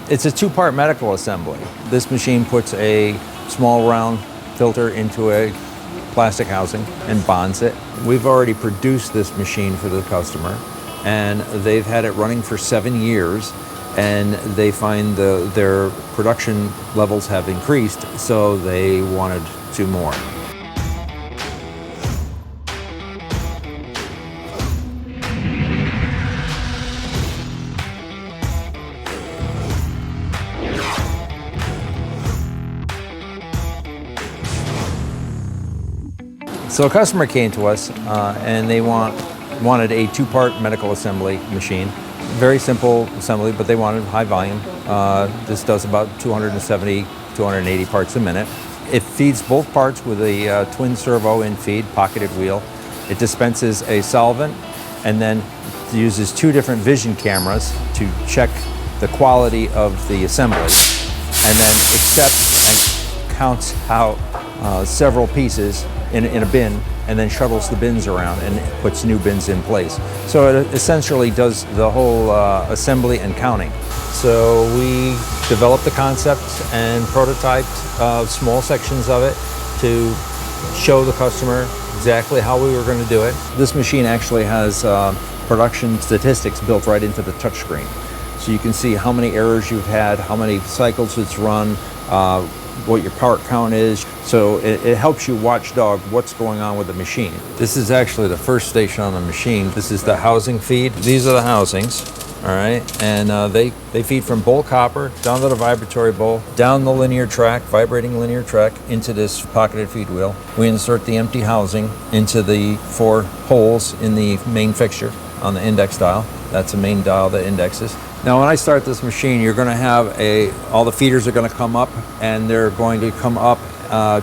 It's a two-part medical assembly. This machine puts a small round filter into a plastic housing and bonds it. We've already produced this machine for the customer, and they've had it running for 7 years, and they find their production levels have increased, so they wanted 2 more. So a customer came to us and they wanted a 2-part medical assembly machine. Very simple assembly, but they wanted high volume. This does about 270, 280 parts a minute. It feeds both parts with a twin servo in feed, pocketed wheel. It dispenses a solvent and then uses 2 different vision cameras to check the quality of the assembly, and then accepts and counts out several pieces in a bin, and then shuttles the bins around and puts new bins in place. So it essentially does the whole assembly and counting. So we developed the concept and prototyped small sections of it to show the customer exactly how we were going to do it. This machine actually has production statistics built right into the touchscreen. So you can see how many errors you've had, how many cycles it's run, what your part count is. So it helps you watchdog what's going on with the machine. This is actually the first station on the machine. This is the housing feed. These are the housings, all right? And they feed from bowl copper down to the vibratory bowl, down the linear track, vibrating linear track, into this pocketed feed wheel. We insert the empty housing into the 4 holes in the main fixture on the index dial. That's the main dial that indexes. Now, when I start this machine, you're going to have all the feeders are going to come up, and they're going to come up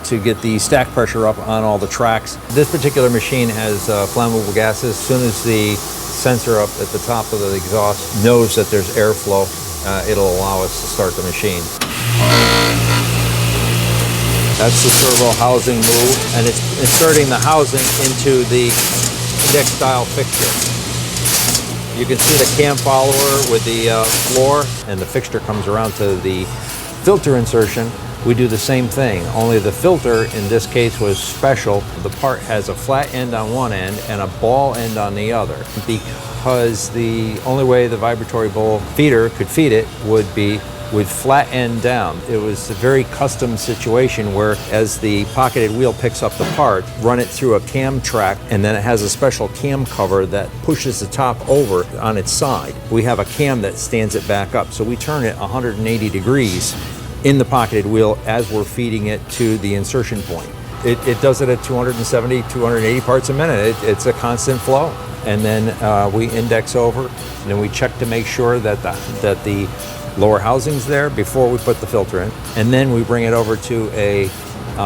to get the stack pressure up on all the tracks. This particular machine has flammable gases. As soon as the sensor up at the top of the exhaust knows that there's airflow, it'll allow us to start the machine. That's the servo housing move, and it's inserting the housing into the index dial fixture. You can see the cam follower with the floor, and the fixture comes around to the filter insertion. We do the same thing, only the filter in this case was special. The part has a flat end on one end and a ball end on the other, because the only way the vibratory bowl feeder could feed it would be with flat end down. It was a very custom situation where, as the pocketed wheel picks up the part, run it through a cam track, and then it has a special cam cover that pushes the top over on its side. We have a cam that stands it back up, so we turn it 180 degrees in the pocketed wheel as we're feeding it to the insertion point. It does it at 270, 280 parts a minute. It's a constant flow. And then we index over, and then we check to make sure that the lower housing's there before we put the filter in. And then we bring it over to a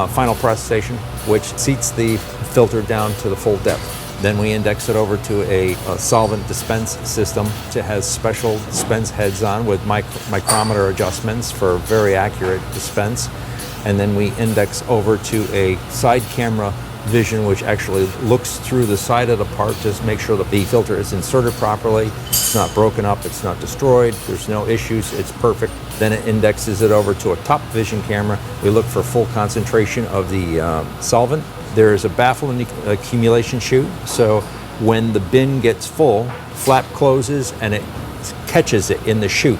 final press station, which seats the filter down to the full depth. Then we index it over to a solvent dispense system. It has special dispense heads on with micrometer adjustments for very accurate dispense. And then we index over to a side camera vision, which actually looks through the side of the part to make sure that the filter is inserted properly. It's not broken up, it's not destroyed, there's no issues, it's perfect. Then it indexes it over to a top vision camera. We look for full concentration of the solvent. There is a baffle accumulation chute, so when the bin gets full, flap closes and it catches it in the chute,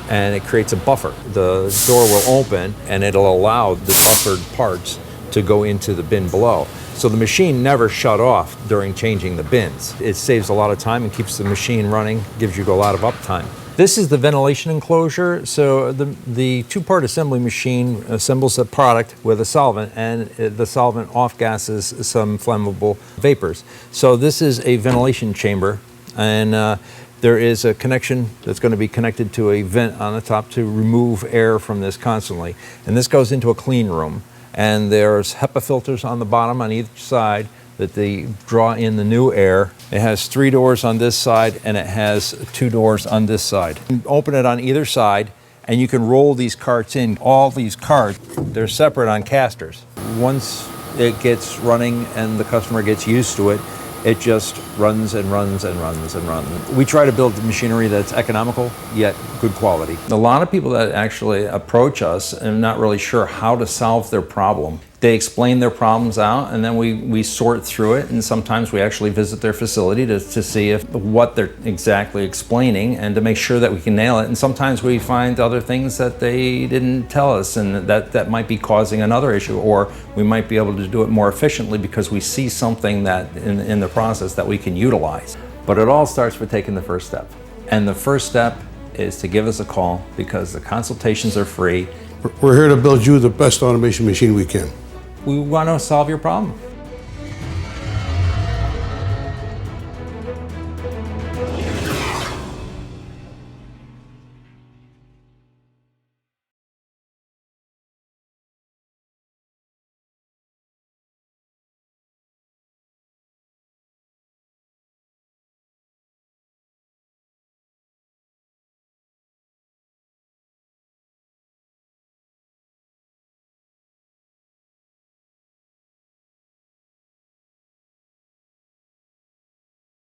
and it creates a buffer. The door will open and it'll allow the buffered parts to go into the bin below. So the machine never shut off during changing the bins. It saves a lot of time and keeps the machine running, gives you a lot of uptime. This is the ventilation enclosure. So the 2-part assembly machine assembles the product with a solvent, and the solvent off-gases some flammable vapors. So this is a ventilation chamber, and there is a connection that's going to be connected to a vent on the top to remove air from this constantly. And this goes into a clean room. And there's HEPA filters on the bottom on each side that they draw in the new air. It has 3 doors on this side, and it has 2 doors on this side. You can open it on either side, and you can roll these carts in. All these carts, they're separate on casters. Once it gets running and the customer gets used to it, it just runs and runs and runs and runs. We try to build machinery that's economical, yet good quality. A lot of people that actually approach us and not really sure how to solve their problem, they explain their problems out, and then we sort through it, and sometimes we actually visit their facility to see if what they're exactly explaining and to make sure that we can nail it. And sometimes we find other things that they didn't tell us, and that might be causing another issue, or we might be able to do it more efficiently because we see something that in the process that we can utilize. But it all starts with taking the first step. And the first step is to give us a call, because the consultations are free. We're here to build you the best automation machine we can. We want to solve your problem.